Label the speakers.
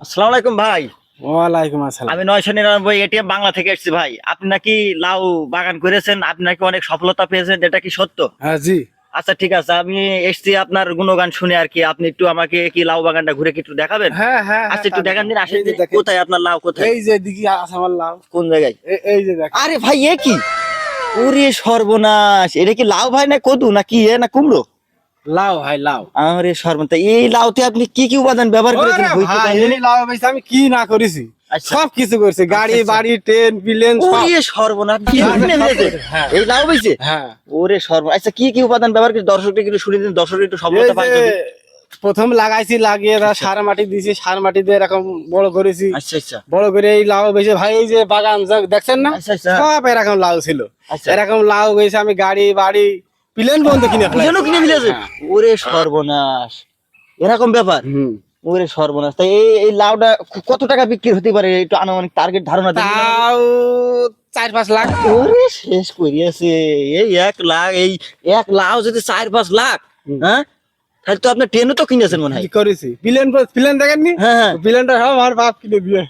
Speaker 1: আসসালামু আলাইকুম ভাই।
Speaker 2: ওয়ালাইকুম আসসালাম।
Speaker 1: আমি 999 এটিএম বাংলা থেকে এসেছি ভাই। আপনি নাকি লাউ বাগান করেছেন, আপনি নাকি অনেক সফলতা পেয়েছেন, এটা কি সত্য?
Speaker 2: হ্যাঁ জি।
Speaker 1: আচ্ছা ঠিক আছে, আমি এসেছি আপনার গুণগান শুনে আর কি। আপনি একটু আমাকে কি লাউ বাগানটা ঘুরে কি একটু দেখাবেন?
Speaker 2: হ্যাঁ হ্যাঁ
Speaker 1: আচ্ছা একটু দেখান দিন, আসেন
Speaker 2: এই যে
Speaker 1: দিন।
Speaker 2: দেখেন।
Speaker 1: কোথায় আপনার লাউ, কোথায়?
Speaker 2: এই যে দিকে আছে আমার লাউ।
Speaker 1: কোন জায়গায়?
Speaker 2: এই যে দেখ।
Speaker 1: আরে ভাই এ কি? ওরে সর্বনাশ, এটা কি লাউ ভাই না কদু না কি না কুমড়ো?
Speaker 2: লাউ ভাই লাউ।
Speaker 1: আরে সর্বনাশ, এই লাউতে আপনি কি কি উপাদান ব্যবহার করেছেন?
Speaker 2: ওরে
Speaker 1: বই তো
Speaker 2: ভাই,
Speaker 1: তাই জানি।
Speaker 2: এই লাউ বেচে আমি কি না করেছি।
Speaker 1: আচ্ছা।
Speaker 2: সব কিছু করেছি, গাড়ি
Speaker 1: আচ্ছা।
Speaker 2: বাড়ি ট্রেন প্লেন সব।
Speaker 1: ওরে সর্বনাশ, কি
Speaker 2: হ্যাঁ,
Speaker 1: আপনি
Speaker 2: সব
Speaker 1: ভেবেছেন?
Speaker 2: করে, হ্যাঁ।
Speaker 1: এই লাউ হইছে?
Speaker 2: হ্যাঁ।
Speaker 1: ওরে সর্বনাশ, আচ্ছা কি কি উপাদান ব্যবহার করে দর্শককে একটু শুনে দিন, দর্শক একটু
Speaker 2: এই
Speaker 1: সফলতা পায়
Speaker 2: যে
Speaker 1: যদি।
Speaker 2: প্রথম লাগাইছি, লাগিয়ে তার সার মাটি দিয়েছি, সার মাটি দিয়ে এরকম বড় করেছি।
Speaker 1: আচ্ছা আচ্ছা
Speaker 2: বড় করে এই লাউ বেচে ভাই, এই যে বাগান দেখছেন না,
Speaker 1: আচ্ছা, আচ্ছা।
Speaker 2: সব এরকম লাউ ছিল।
Speaker 1: আচ্ছা।
Speaker 2: এরকম লাউ বেচে আমি গাড়ি বাড়ি প্লেন বন্ধ কিনে ফেলাই।
Speaker 1: যেন কিনে ফেলেছে। ওরে সর্বনাশ, এরকম ব্যাপার।
Speaker 2: হুম।
Speaker 1: ওরে সর্বনাশ, তাই এই লাউটা কত টাকা বিক্রি হতে পারে, একটু আনুমানিক টার্গেট ধারণা দিন।
Speaker 2: তাও 4-5 লাখ।
Speaker 1: ওরে শেষ করিয়াছে। এই 1 লাখ, এই 1 লাখ যদি 4-5 লাখ, হ্যাঁ তাহলে তো আপনি ট্রেনও তো কিনেছেন মনে হয়।
Speaker 2: কি করেছি প্লেন, প্লেন দেখেননি?
Speaker 1: হ্যাঁ হ্যাঁ।
Speaker 2: প্লেনটা সব আমার বাপ কিনে দিয়ে।